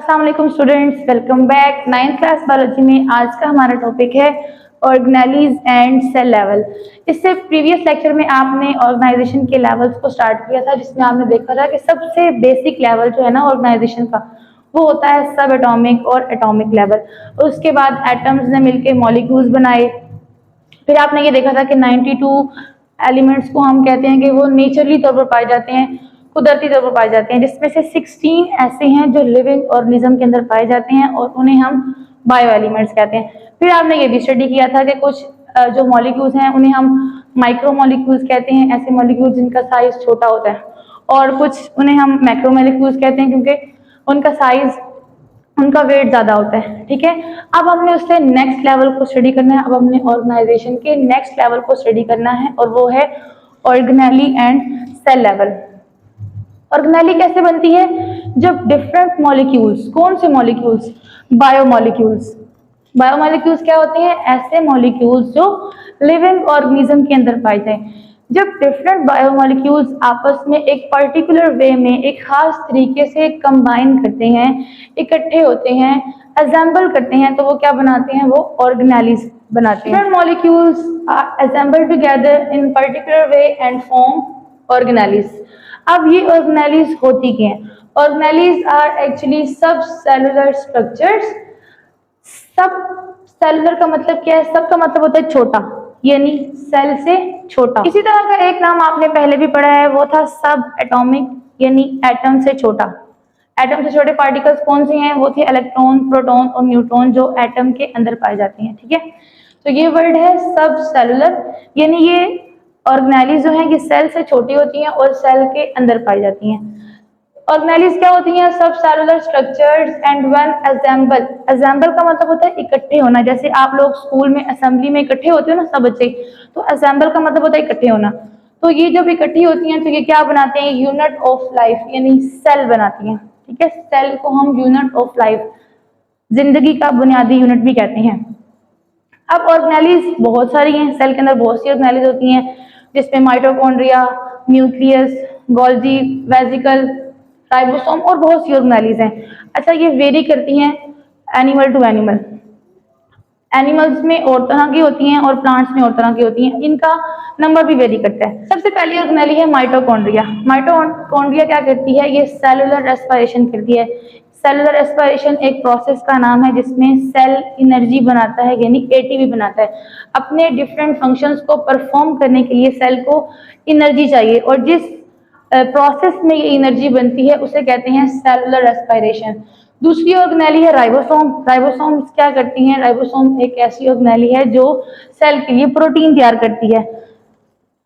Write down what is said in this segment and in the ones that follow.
अस्सलाम वालेकुम students, welcome back. 9th class biology में आज का हमारा टॉपिक है ऑर्गेनेलीज एंड सेल लेवल। इससे प्रीवियस लेक्चर में आपने ऑर्गेनाइजेशन के लेवल्स को स्टार्ट किया था, जिसमें आपने देखा था कि सबसे बेसिक लेवल जो है ना ऑर्गेनाइजेशन का, वो होता है सब एटॉमिक और एटॉमिक लेवल। उसके बाद एटम्स ने मिलकर मॉलिक्यूल्स बनाए। फिर आपने ये देखा था कि 92 एलिमेंट्स को हम कहते हैं कि वो नेचुरली तौर पर पाए जाते हैं, कुदरती तौर पर पाए जाते हैं, जिसमें से 16 ऐसे हैं जो लिविंग ऑर्गेनिज्म के अंदर पाए जाते हैं और उन्हें हम बायो एलिमेंट्स कहते हैं। फिर आपने ये भी स्टडी किया था कि कुछ जो मॉलिक्यूल्स हैं उन्हें हम माइक्रो मॉलिक्यूल्स कहते हैं, ऐसे मॉलिक्यूल्स जिनका साइज छोटा होता है, और कुछ उन्हें हम मैक्रो मॉलिक्यूल्स कहते हैं क्योंकि उनका साइज, उनका वेट ज्यादा होता है। ठीक है, अब हमने उससे नेक्स्ट लेवल को स्टडी करना है। अब हमने ऑर्गेनाइजेशन के नेक्स्ट लेवल को स्टडी करना है और वो है organelle and cell level. Organelle कैसे बनती है? जब डिफरेंट मॉलिक्यूल्स, कौन से मॉलिक्यूल्स? बायोमॉलिक्यूल्स। बायोमॉलिक्यूल्स क्या होते हैं? ऐसे मॉलिक्यूल्स जो लिविंग ऑर्गेनिज्म के अंदर पाए जाए। जब डिफरेंट बायोमॉलिक्यूल्स आपस में एक पर्टिकुलर वे में एक खास तरीके से कंबाइन करते हैं, इकट्ठे होते हैं, असेंबल करते हैं, तो वो क्या बनाते हैं? वो ऑर्गेनेलीज बनाते हैं। Different molecules are assembled together in particular way and form organelles. अब ये ऑर्गेनेलीज होती क्या हैं? Organelles are actually sub cellular structures. Sub cellular का मतलब क्या है? सब का मतलब होता है छोटा, यानी सेल से छोटा। इसी तरह का एक नाम आपने पहले भी पढ़ा है, वो था सब एटॉमिक, यानी एटम से छोटा। एटम से छोटे पार्टिकल्स कौन से हैं? वो थे इलेक्ट्रॉन, प्रोटॉन और न्यूट्रॉन, जो एटम के अंदर पाए जाते हैं। ठीक है, तो ये वर्ड है सब सेलुलर, यानी ये ऑर्गेनेलीज जो हैं ये सेल से छोटी होती हैं और सेल के अंदर पाई जाती हैं। ऑर्गेनेलीज क्या होती हैं? सब cellular structures and when assemble. Assemble का मतलब होता है इकट्ठे होना। जैसे आप लोग स्कूल में असेंबली में इकट्ठे होते हो ना सब बच्चे, तो असेंबल का मतलब होता है इकट्ठे होना। तो ये जब इकट्ठी होती हैं तो ये क्या बनाते हैं? यूनिट ऑफ लाइफ, यानी सेल बनाती हैं। ठीक है, सेल को हम यूनिट ऑफ लाइफ, जिंदगी का बुनियादी यूनिट भी कहते हैं। अब ऑर्गेनेलीज बहुत सारी हैं, सेल के अंदर बहुत सी ऑर्गेनेलीज होती हैं, जिसमें mitochondria, nucleus, Golgi, vesicle, ribosome और बहुत सी ऑर्गेनेलीज हैं। अच्छा, ये वेरी करती हैं एनिमल टू एनिमल। एनिमल्स में और तरह की होती हैं और प्लांट्स में और तरह की होती हैं, इनका नंबर भी वेरी करता है। सबसे पहली ऑर्गेनेली है माइटोकॉन्ड्रिया। माइटोकॉन्ड्रिया क्या करती है? ये सेलुलर रेस्पिरेशन करती है। सेलुलर रेस्पिरेशन एक प्रोसेस का नाम है जिसमें सेल एनर्जी बनाता है, यानी एटीपी बनाता है। अपने डिफरेंट फंक्शंस को परफॉर्म करने के लिए सेल को एनर्जी चाहिए, और जिस प्रोसेस में ये एनर्जी बनती है उसे कहते हैं सेलुलर रेस्पिरेशन। दूसरी ऑर्गेनेली है राइबोसोम। राइबोसोम क्या करती हैं? राइबोसोम एक ऐसी ऑर्गेनेली है जो सेल के लिए प्रोटीन तैयार करती है।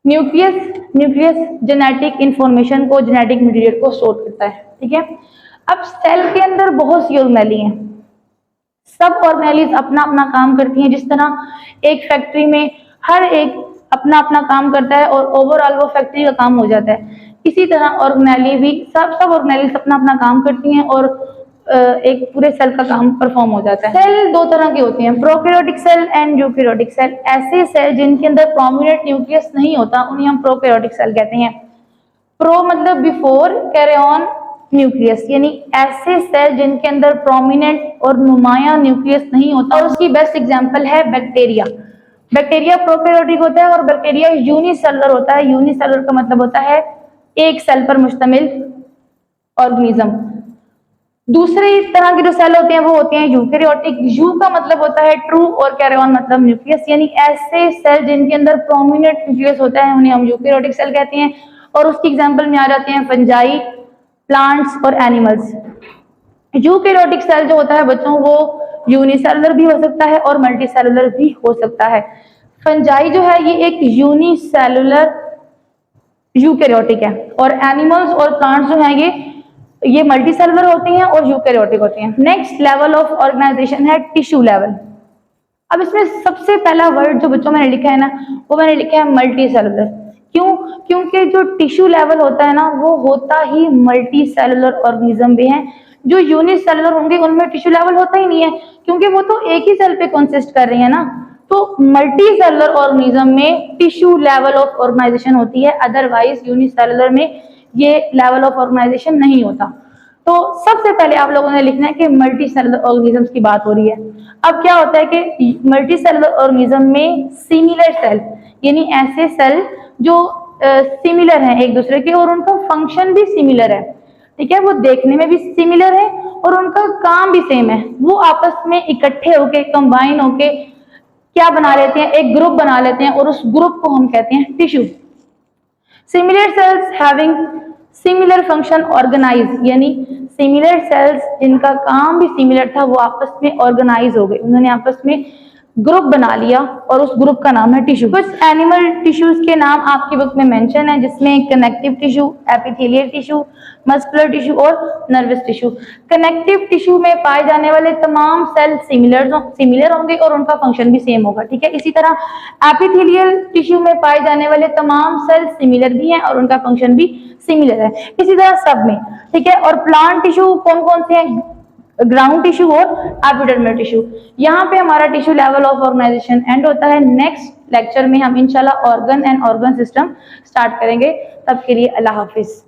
न्यूक्लियस जेनेटिक इंफॉर्मेशन को, जेनेटिक मटेरियल को स्टोर करता है। ठीक है, अब सेल के अंदर बहुत सी ऑर्गेनेली हैं। सब ऑर्गेनेलीज अपना अपना काम करती हैं। जिस तरह एक फैक्ट्री में हर एक अपना अपना काम करता है और ओवरऑल वो फैक्ट्री का काम हो जाता है, इसी तरह ऑर्गेनेली भी सब ऑर्गेनेलीज अपना अपना काम करती हैं और एक पूरे सेल का काम परफॉर्म हो जाता है। सेल दो तरह के होते हैं, prokaryotic cell and eukaryotic cell. ऐसे सेल जिनके अंदर प्रोमिनेंट न्यूक्लियस नहीं होता उन्हें हम प्रोकैरियोटिक सेल कहते हैं। प्रो मतलब बिफोर, कैरियन न्यूक्लियस, यानी ऐसे सेल जिनके अंदर प्रोमिनेंट और नुमाया न्यूक्लियस नहीं होता। और उसकी बेस्ट एग्जांपल है बैक्टीरिया। बैक्टीरिया प्रोकैरियोटिक होता है और बैक्टीरिया यूनिसेलुलर होता है। यूनिसेलुलर का मतलब होता है एक सेल पर मुश्तमिल ऑर्गेनिज्म। दूसरी तरह के जो सेल होते हैं वो होते हैं यूकैरियोटिक। यू का मतलब होता है ट्रू और कैरियन मतलब न्यूक्लियस, यानी ऐसे सेल जिनके अंदर प्रोमिनेंट न्यूक्लियस होता है उन्हें हम यूकैरियोटिक सेल कहते हैं। और उसकी एग्जांपल में आ जाते हैं फंजाई, प्लांट्स और एनिमल्स। यूकैरियोटिक सेल जो होता है बच्चों, वो यूनिसेलुलर भी हो सकता है और मल्टीसेलुलर भी हो सकता है। फंजाई जो है ये एक यूनिसेलुलर यूकैरियोटिक है, और एनिमल्स और प्लांट्स जो हैं ये मल्टीसेलुलर होते हैं और यूकैरियोटिक होते हैं। नेक्स्ट लेवल ऑफ ऑर्गेनाइजेशन है टिश्यू लेवल। अब इसमें सबसे पहला वर्ड जो बच्चों मैंने लिखा है ना, वो मैंने लिखा है मल्टी सेलुलर। क्यों? क्योंकि जो टिश्यू लेवल होता है ना वो होता ही मल्टी सेलुलर ऑर्गेनिज्म में है। जो यूनिसेलुलर होंगे उनमें टिश्यू लेवल होता ही नहीं है, क्योंकि वो तो एक ही सेल पे कंसिस्ट कर रही है ना। तो मल्टी सेलुलर ऑर्गेनिज्म में टिश्यू लेवल ऑफ ऑर्गेनाइजेशन होती है, अदरवाइज यूनिसेलुलर में ये लेवल ऑफ ऑर्गेनाइजेशन नहीं होता। तो सबसे पहले आप लोगों ने लिखना है कि मल्टी सेलुलर ऑर्गेनिजम्स की बात हो रही है। अब क्या होता है कि मल्टी सेलुलर ऑर्गेनिज्म में सिमिलर सेल, यानी ऐसे सेल जो सिमिलर हैं एक दूसरे के और उनका फंक्शन भी सिमिलर है, ठीक है, वो देखने में भी सिमिलर है और उनका काम भी सेम है। वो आपस में इकट्ठे होके कंबाइन होके क्या बना लेते हैं, एक ग्रुप बना लेते हैं और उस ग्रुप को हम कहते हैं tissue. Similar cells having similar function organise, यानी सिमिलर सेल्स जिनका काम भी सिमिलर था वो आपस में ऑर्गेनाइज हो गए, उन्होंने आपस में ग्रुप बना लिया और उस ग्रुप का नाम है टिश्यू। कुछ एनिमल टिश्यूज के नाम आपकी बुक में मेंशन है, जिसमें connective tissue, epithelial tissue, muscular tissue और नर्वस टिश्यू। कनेक्टिव टिश्यू में पाए जाने वाले तमाम सेल सिमिलर होंगे और उनका फंक्शन भी सेम होगा, ठीक है। इसी तरह एपिथेलियल टिश्यू में पाए जाने वाले तमाम सेल सिमिलर भी हैं और उनका फंक्शन भी सिमिलर है, इसी तरह सब में, ठीक है। और प्लांट टिश्यू कौन कौन से हैं? ग्राउंड टिश्यू और एपिडर्मल टिश्यू। यहाँ पे हमारा tissue level of organisation end होता है। नेक्स्ट लेक्चर में हम इंशाल्लाह organ and organ system start करेंगे। तब के लिए अल्लाह हाफिज।